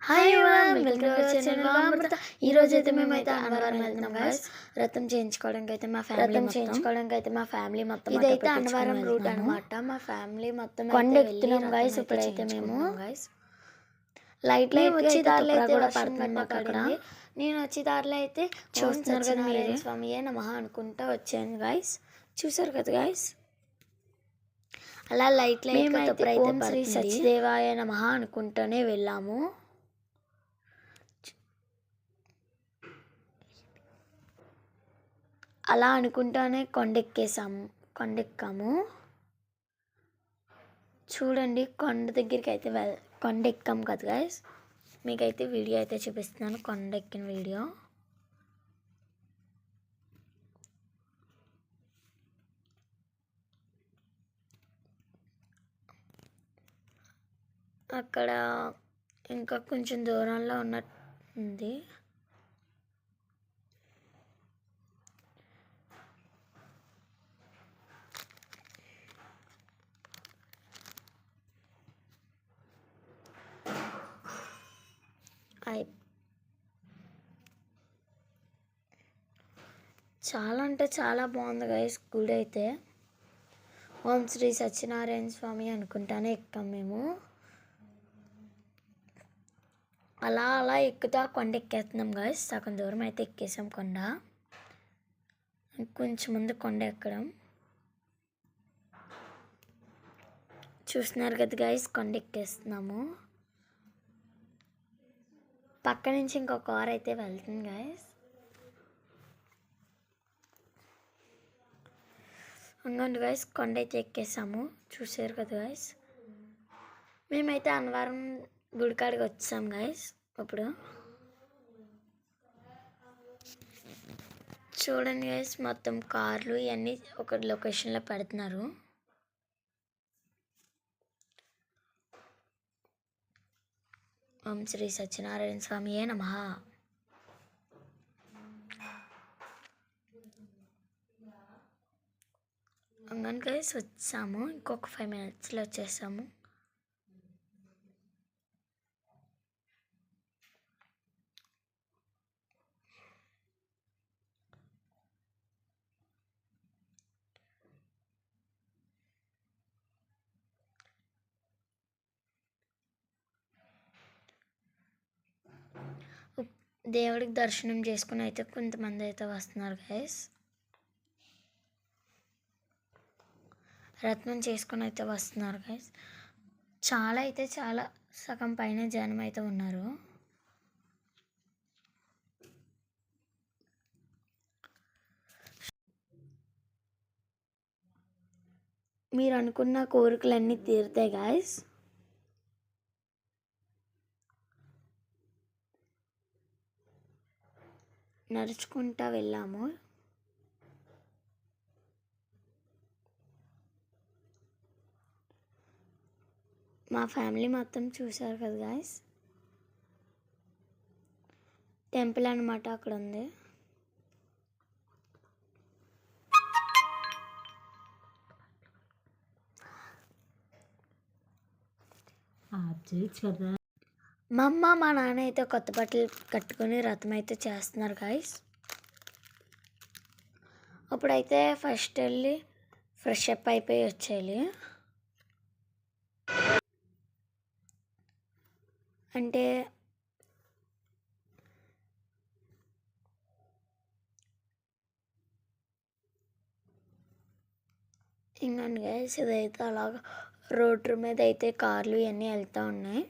Hi everyone, welcome to our channel Vamrutha. ఈ రోజు అయితే మేమైతే అన్నవరం వెళ్తున్నాం గైస్. రథం చేయించుకోవడానికి అయితే మా ఫ్యామిలీ మొత్తం ఇదైతే అన్నవరం రూట్ అన్నమాట. మా ఫ్యామిలీ మొత్తం కొండ ఎక్కుతున్నాం గైస్. ఇప్పుడైతే మేము లైట్ వచ్చి దారిలో అయితే కూడా పడుతుంది మాకు అక్కడ. నేను వచ్చే దారిలో అయితే చూస్తున్నారు కదా మీరే, స్వామియే నమః అనుకుంటా వచ్చాను గైస్. చూసారు కదా గైస్, అలా లైట్ ఓం శ్రీ సత్యదేవాయ నమః అనుకుంటూనే వెళ్ళాము. అలా అనుకుంటానే కొండెక్కాము. చూడండి, కొండ దగ్గరికి అయితే కొండ ఎక్కాము కదా గైస్. మీకైతే వీడియో అయితే చూపిస్తున్నాను, కొండ ఎక్కిన వీడియో. అక్కడ ఇంకా కొంచెం దూరంలో ఉన్నట్టుంది. చాలా అంటే చాలా బాగుంది గైస్ గుడి అయితే. ఓం శ్రీ సత్యనారాయణ స్వామి అనుకుంటానే ఎక్కాం మేము. అలా అలా ఎక్కుతా కొండ ఎక్కేస్తున్నాం గైస్. సగం దూరం అయితే ఎక్కేసాం కొండ. కొంచెం ముందు కొండ ఎక్కడం చూస్తున్నారు కదా గైస్, కొండ ఎక్కేస్తున్నాము. పక్క నుంచి ఇంకొక కార్ అయితే వెళ్తుంది గైస్. అంగండి గైస్, కొండ అయితే ఎక్కేసాము. చూసారు కదా గైస్, మేమైతే అన్నవరం గుడికాడికి వచ్చాం గైస్. ఇప్పుడు చూడండి గైస్, మొత్తం కార్లు ఇవన్నీ ఒక లొకేషన్లో పెడుతున్నారు. ఓం శ్రీ సత్యనారాయణ స్వామియే నమః. అంగన్ గైస్ వచ్చాము, ఇంకొక 5 minutesలో వచ్చేసాము. దేవుడికి దర్శనం చేసుకుని అయితే కొంతమంది అయితే వస్తున్నారు గైస్. రత్నం చేసుకుని అయితే వస్తున్నారు గైస్. చాలా అయితే చాలా సగం పైన జనం అయితే ఉన్నారు. మీరు అనుకున్న కోరికలన్నీ తీరుతాయి గైస్. నడుచుకుంటా వెళ్ళాము. మా ఫ్యామిలీ మొత్తం చూసారు కదా గైస్. టెంపుల్ అన్నమాట అక్కడ ఉంది. మా అమ్మ మా నాన్న అయితే కొత్త బట్టలు కట్టుకొని రథం అయితే చేస్తున్నారు గైస్. అప్పుడైతే ఫస్ట్ వెళ్ళి ఫ్రెష్ అప్ అయిపోయి వచ్చేయాలి. అంటే ఇంకండి గైస్, ఇదైతే అలాగా రోడ్డు మీద అయితే కార్లు ఇవన్నీ వెళ్తూ ఉన్నాయి.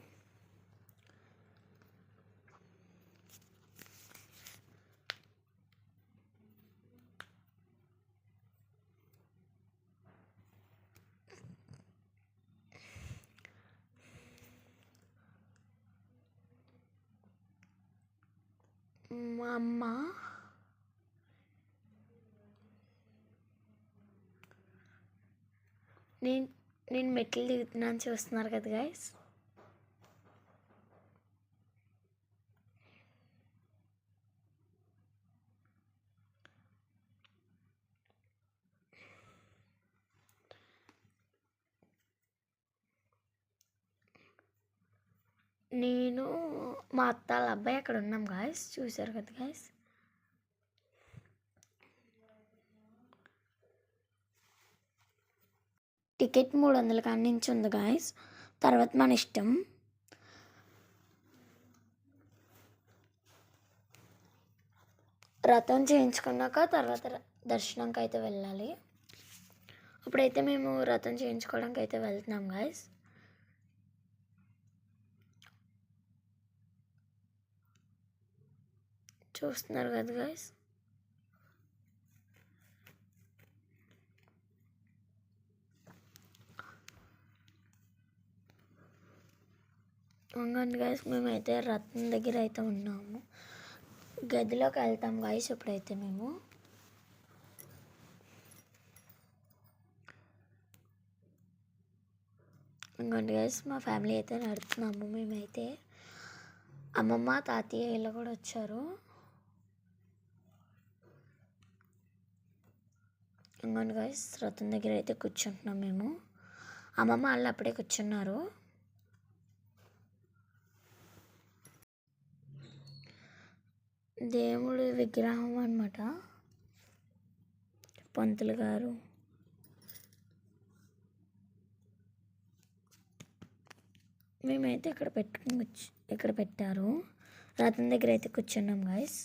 మా అమ్మ నేను మెట్లు దిగుతున్నాను, చూస్తున్నారు కదా గైస్. నేను మా అత్త వాళ్ళ అబ్బాయి అక్కడ ఉన్నాం గాయస్, చూసారు కదా గాయస్. టికెట్ 300 కాడి నుంచి ఉంది గాయస్, తర్వాత మన ఇష్టం. రథం చేయించుకున్నాక తర్వాత దర్శనంకి అయితే వెళ్ళాలి. ఇప్పుడైతే మేము రథం చేయించుకోవడానికి అయితే వెళ్తున్నాం గాయస్. చూస్తున్నారు కదా గాయస్. అవునండి గాయస్, మేమైతే రథం దగ్గర అయితే ఉన్నాము. గదిలోకి వెళ్తాం గాయస్ ఇప్పుడైతే మేము. ఇంకోండి గాయస్, మా ఫ్యామిలీ అయితే నడుపుతున్నాము. మేమైతే అమ్మమ్మ తాతయ్య వీళ్ళు కూడా వచ్చారు. ఇంకోండి గాయస్, రథం దగ్గర అయితే కూర్చుంటున్నాం మేము. అమ్మమ్మ వాళ్ళు అప్పుడే కూర్చున్నారు. దేవుడి విగ్రహం అన్నమాట, పంతులు గారు. మేమైతే ఇక్కడ పెట్టారు. రథం దగ్గర అయితే కూర్చున్నాం గాయస్.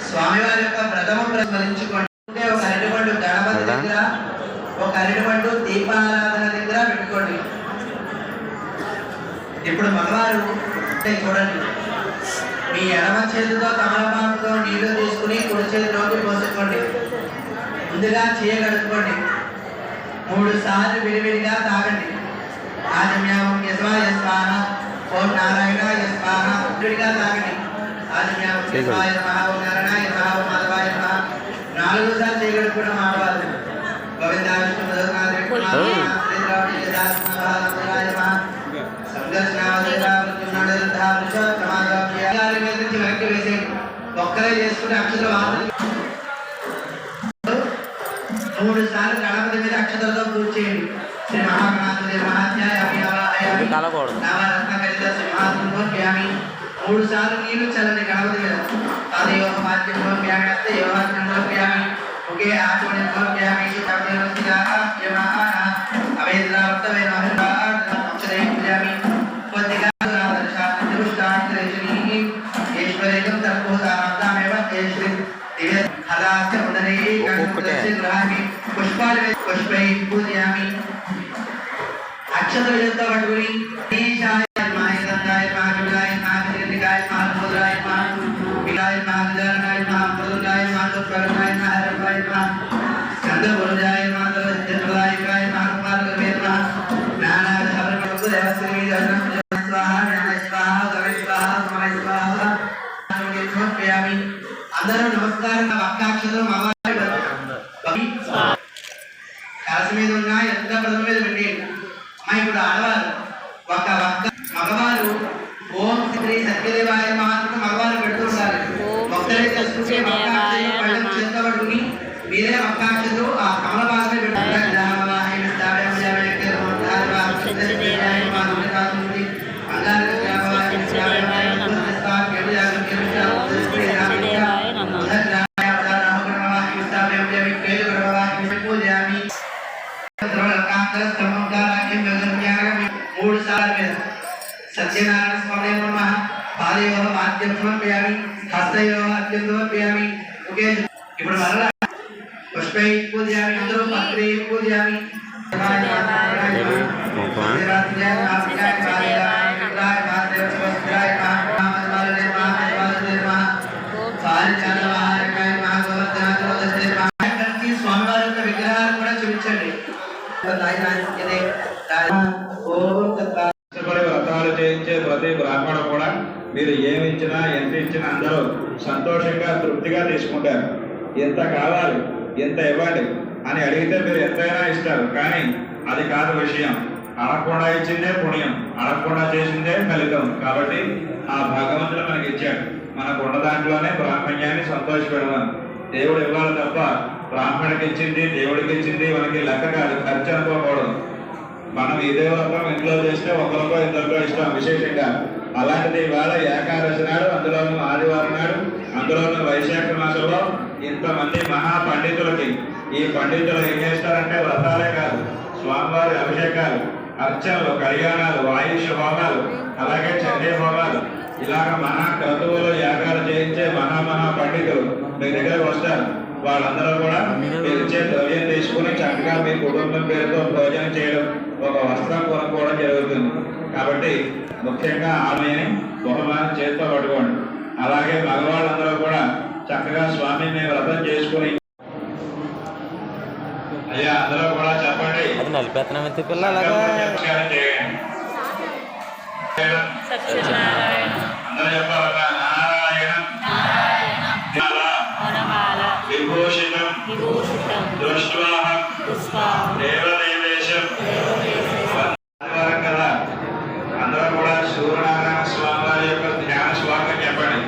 స్వామివారి యొక్క ప్రథమ స్మరించుకోండి. ఒక అరటిపండు గణపతి దగ్గర, ఒక అరటిపండు దీపారాధన దగ్గర పెట్టుకోండి. ఇప్పుడు మగవారు చూడండి, మీ ఎడమ చేతితో తమలపాకుతో నీళ్లు తీసుకుని కుడి చేతిలోకి పోసుకోండి. ముందుగా చేయగలుగుకోండి. 3 సార్లు విడివిడిగా తాగండి. ఆజమ్యామం యస్వాయ స్వాహ, ఓం నారాయణాయ స్వాహ. విడిగా తాగండి. 4 సార్లు చేయగలుగుకోవడం ఆడవాళ్ళు. గోవిందా విష్ణు వెనక్కి వేసేయండి. ఒక్కరే చేసుకుని అక్షతలు 3 సార్లు గణపతి మీద అక్షతలతో కూర్చేయండి. శ్రీ మహాగణాధిపతి మహాధ్యాయ నవరత్న కలిత సింహాసనోప్యామి. 3 సార్లు నీళ్లు చల్లని గణపతి మీద. తదయోగమాధ్యమోప్యామి అస్త యోగాత్మోప్యామి. ఒకే ఆచమనోప్యామి. అవేద్రావర్తవేమి కొద్దిగా ఈశ్వరేకం తత్పోదామేవ హలాస్య ఉదరే గృహాన్ని పుష్పై పూజయామి. అక్షతలతో పట్టుకుని అందరూ నమస్కారం. వక్కాక్షతలు కలస మీద ఉన్న ఎంత పదం మీద పెట్టేయండి. అమ్మ ఇప్పుడు ఆడవారు ఒక వక్క, మగవారు ఓం శ్రీ సత్యదేవాయ మాత్రం మగవారు పెడుతుంటారు. ఒక్కరే చేసుకుంటే చేత పట్టుకుని మీరే వక్కాక్షతలు ఆ కమల భాగమే పెడుతుంటారు. సత్యనారాయణ స్వామి నమః పాదయోః మాధ్యం సమర్పయామి హస్తయోః అర్ఘ్యం సమర్పయామి ఓకే ఇప్పుడు మరలా పుష్పై పూజయామి అందరూ పత్రే పూజయామి స్వామివారి యొక్క విగ్రహాలు కూడా చూపించండి కష్టపడి వ్రతాలు చేయించే ప్రతి బ్రాహ్మణుడు కూడా మీరు ఏమి ఇచ్చినా ఎంత ఇచ్చినా అందరూ సంతోషంగా తృప్తిగా తీసుకుంటారు. ఎంత కావాలి ఎంత ఇవ్వాలి అని అడిగితే మీరు ఎంతైనా ఇస్తారు, కానీ అది కాదు విషయం. అడగకుండా ఇచ్చిందే పుణ్యం, అడగకుండా చేసిందే ఫలితం. కాబట్టి ఆ భగవంతుడు మనకి ఇచ్చాడు, మనకు ఉన్న దాంట్లోనే బ్రాహ్మణ్యాన్ని సంతోషపెడదాం. దేవుడు ఇవ్వాలి తప్ప బ్రాహ్మణుడికి ఇచ్చింది దేవుడికి ఇచ్చింది మనకి లెక్క కాదు, ఖర్చు అనుకోకూడదు. మనం ఇదే వ్రతం ఇంట్లో చేస్తే ఒకరికో ఇద్దరికో ఇష్టం విశేషంగా. అలాంటిది ఇవాళ ఏకాదశి నాడు, అందులోనూ ఆదివారం నాడు, అందులోనూ వైశాఖ మాసంలో ఇంతమంది మహా పండితులకి, ఈ పండితులు ఏం చేస్తారంటే వ్రతాలే కాదు, స్వామివారి అభిషేకాలు, అర్చనలు, కళ్యాణాలు, ఆయుష్ హోమాలు, అలాగే చండీ హోమాలు, ఇలాగ మహా క్రతువులు యాగాలు చేయించే మహా పండితులు మీ దగ్గరకు వస్తారు. వాళ్ళందరూ కూడా మీరు ఇచ్చే ద్రవ్యం తీసుకుని చక్కగా మీ కుటుంబం పేరుతో భోజనం చేయడం, ఒక వస్త్రం కొనుక్కోవడం జరుగుతుంది. కాబట్టి ముఖ్యంగా ఆమెని బహుమానం చేతితో పట్టుకోండి. అలాగే మగవాళ్ళందరూ కూడా చక్కగా స్వామిని వ్రతం చేసుకుని అయ్యా అందరూ కూడా చెప్పండి. నమస్కారం చేయండి. అందరూ చెప్పాలన్నా నారాయణం విభూషితం దృష్ట్వాహం దేవదేవేశం. కదా అందరూ కూడా సూర్యనారాయణ స్వామి వారి యొక్క ధ్యాన శ్లోకం చెప్పండి.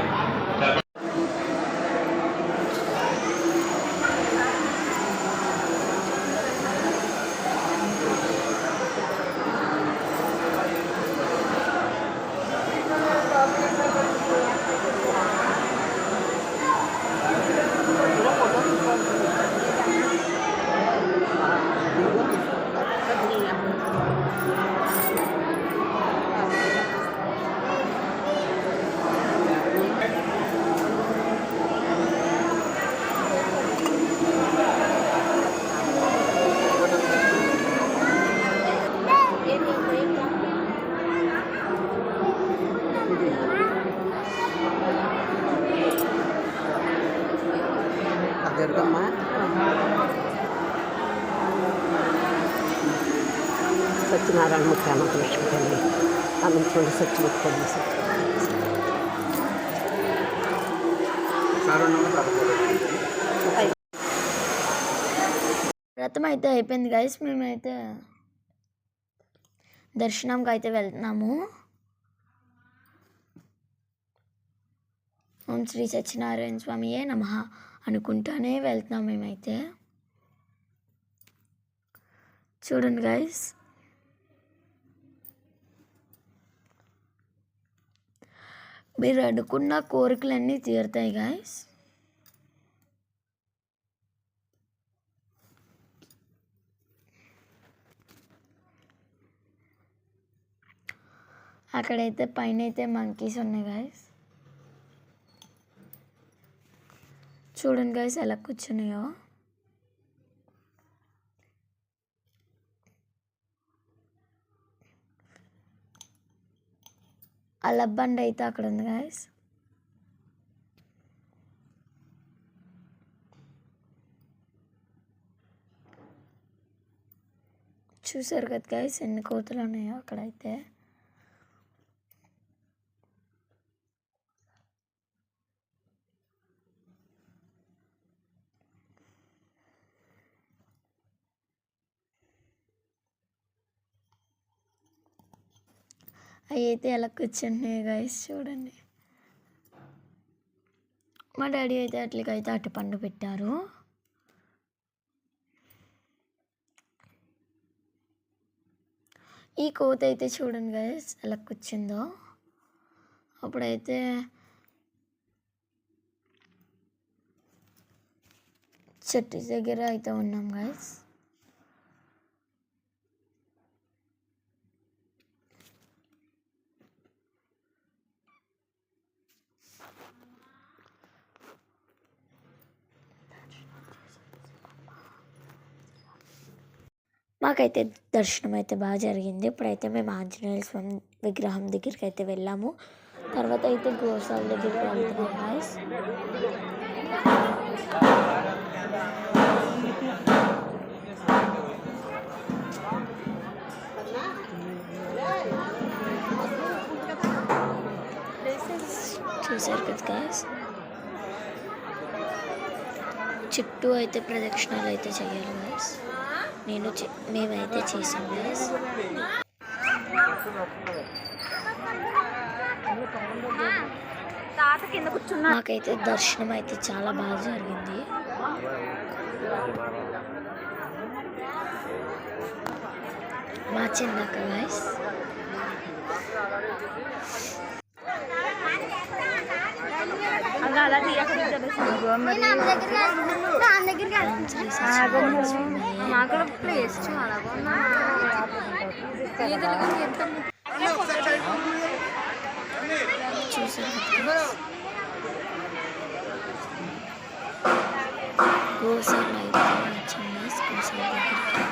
దుర్గమ్మ సత్యనారాయణ ముఖ్య అనంతలక్ష్మి అనంతపురం సత్యముఖి వ్రతం అయితే అయిపోయింది గైస్. మేమైతే దర్శనంకి అయితే వెళ్తున్నాము. ఓం శ్రీ సత్యనారాయణ స్వామియే నమః అనుకుంటానే వెళ్తున్నాం మేమైతే. చూడండి గైస్, మీరు అనుకున్న కోరికలన్నీ తీరుతాయి గైస్. అక్కడైతే పైన అయితే మంకీస్ ఉన్నాయి గైస్. చూడండి గైస్ ఎలా కూర్చున్నాయో. అల్లబండి అయితే అక్కడ ఉంది గైస్. చూసారు కదా గైస్ ఎన్ని కోతులు ఉన్నాయో అక్కడైతే. అవి అయితే ఎలా కూర్చుంటున్నాయి గైస్ చూడండి. మా డాడీ అయితే అట్లకైతే అరటిపండు పెట్టారు. ఈ కోత అయితే చూడండి గైస్ ఎలా కూర్చుందో. అప్పుడైతే చెట్టు దగ్గర అయితే ఉన్నాం గైస్. మాకైతే దర్శనం అయితే బాగా జరిగింది. ఇప్పుడైతే మేము ఆంజనేయ స్వామి విగ్రహం దగ్గరికి అయితే వెళ్ళాము. తర్వాత అయితే గోశాల దగ్గరికి వెళ్తున్నాం గాయ్స్. చూసారు కదా గాయ్స్, చుట్టూ అయితే ప్రదక్షిణాలు అయితే చేయాలి గాయ్స్. మేమైతే చేసాం గాయ్స్. మాకైతే దర్శనం అయితే చాలా బాగా జరిగింది. మా చిన్నక్క గాయ్స్. గోశాల అయితే వచ్చింది గోశాల దగ్గరికి.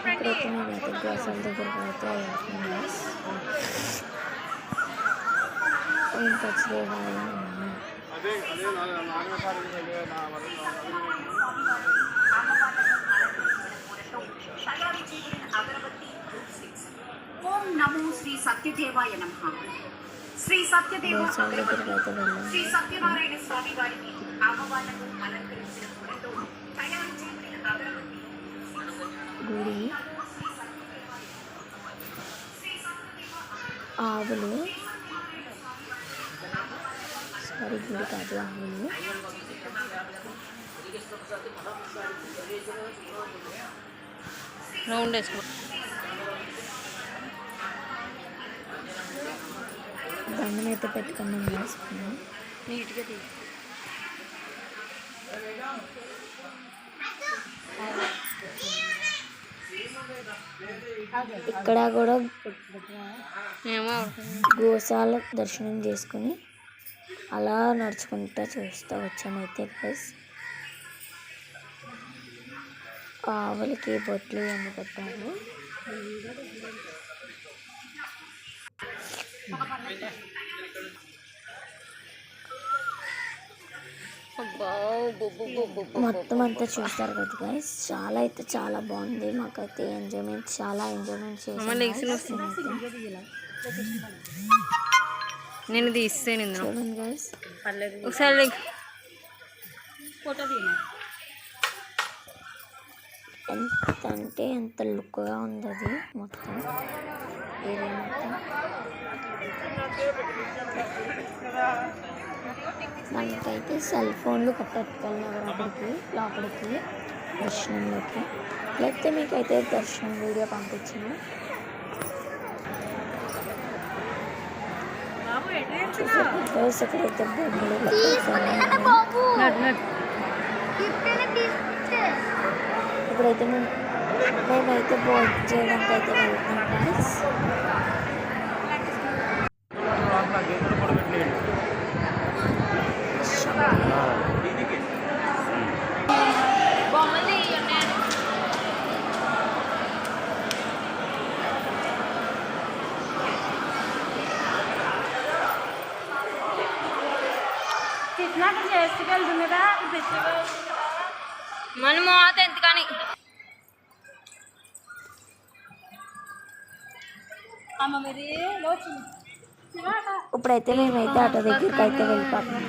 ఇప్పుడైతే మేమైతే గోశాల దగ్గరికి అయితే వెళ్తున్నాం. వెంకటదేవాయ ఓం నమో శ్రీ సత్యదేవాయ నమః. శ్రీ సత్యదేవ శ్రీ సత్యనారాయణ స్వామి వారికి అమ్మవార్లకు అలంకరించిన పూలతో తయారు చేయబడిన అగరబత్తి గుడి, ఆవులు, సారీ గుడి కాదు ఆవులు, రౌండ్ వేసుకో. దండం అయితే పెట్టుకున్నాం వేసుకున్నాం. నీట్గా తీ. ఇక్కడ కూడా ఏమో గోశాల దర్శనం చేసుకుని అలా నడుచుకుంటూ చూస్తూ వచ్చామైతే గైస్. ఆవులకి బొట్లు అన్ని పెట్టారు. మొత్తం అంతా చూస్తారు కదా గైస్. చాలా అయితే చాలా బాగుంది. మాకైతే చాలా ఎంజాయ్మెంట్ చేసాం. నేను తీస్తాను ఇందులో. చూడండి గైస్, ఒకసారి ఎంత అంటే ఎంత లుక్గా ఉంది అది మొత్తం ఏరియా మొత్తం. మనకైతే సెల్ ఫోన్లు పెట్టుకెళ్ళినారు అక్కడికి లోపలికి దర్శనంలోకి. లేకపోతే మీకైతే దర్శనం వీడియో పంపించాను. ఇక్కడైతే బొమ్మలు ఇప్పుడైతే మేమైతే భోజనం చేయడానికి అయితే వెళ్తున్నాం గైస్. మన మోత ఎంత కానీ ఇప్పుడైతే మేమైతే ఆటో దగ్గరికి అయితే వెళ్ళిపోతున్నాం.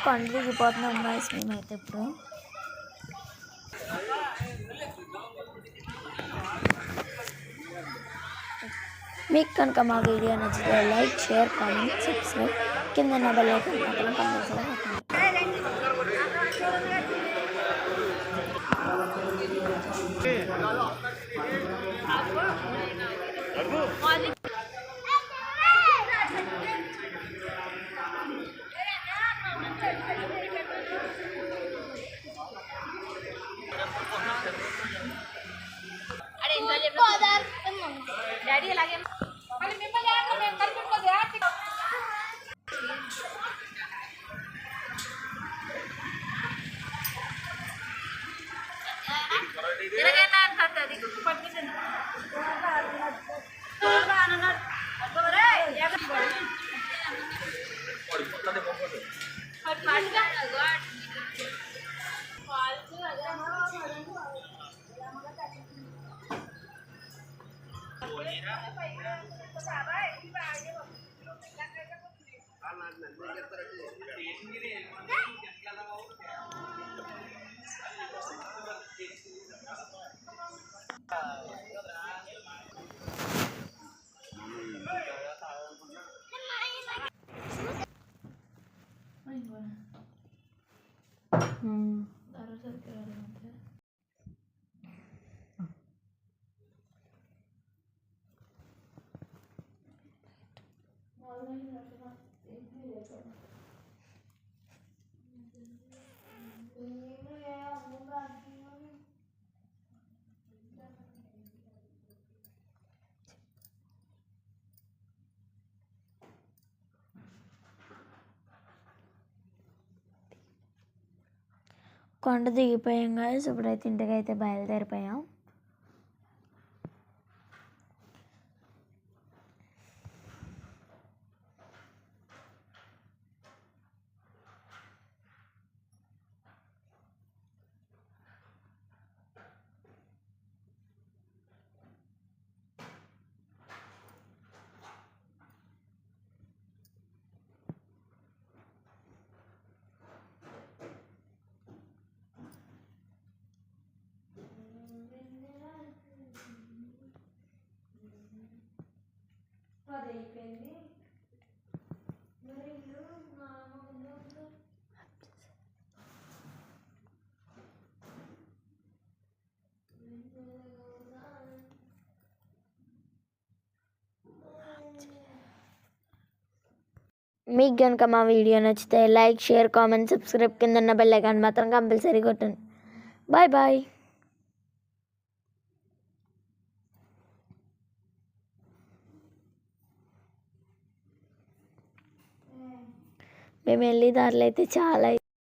కొండ దిగిపోతున్నాం గైస్ మేమైతే ఇప్పుడు. మీకు కనుక మా వీడియో నచ్చితే లైక్, షేర్, కామెంట్, సబ్స్క్రైబ్, కింద నా బెల్ ఐకాన్ మాత్రం కంపల్సరీ కొట్టండి. కొండ దిగిపోయాం గాయస్. ఇప్పుడైతే ఇంటికి అయితే బయలుదేరిపోయాం. మీకు కనుక మా వీడియో నచ్చితే లైక్, షేర్, కామెంట్, సబ్స్క్రైబ్, కింద ఉన్న బెల్ ఐకాన్ మాత్రం కంపల్సరీ కొట్టండి. Bye bye. మేము వెళ్ళే దారిలో అయితే చాలా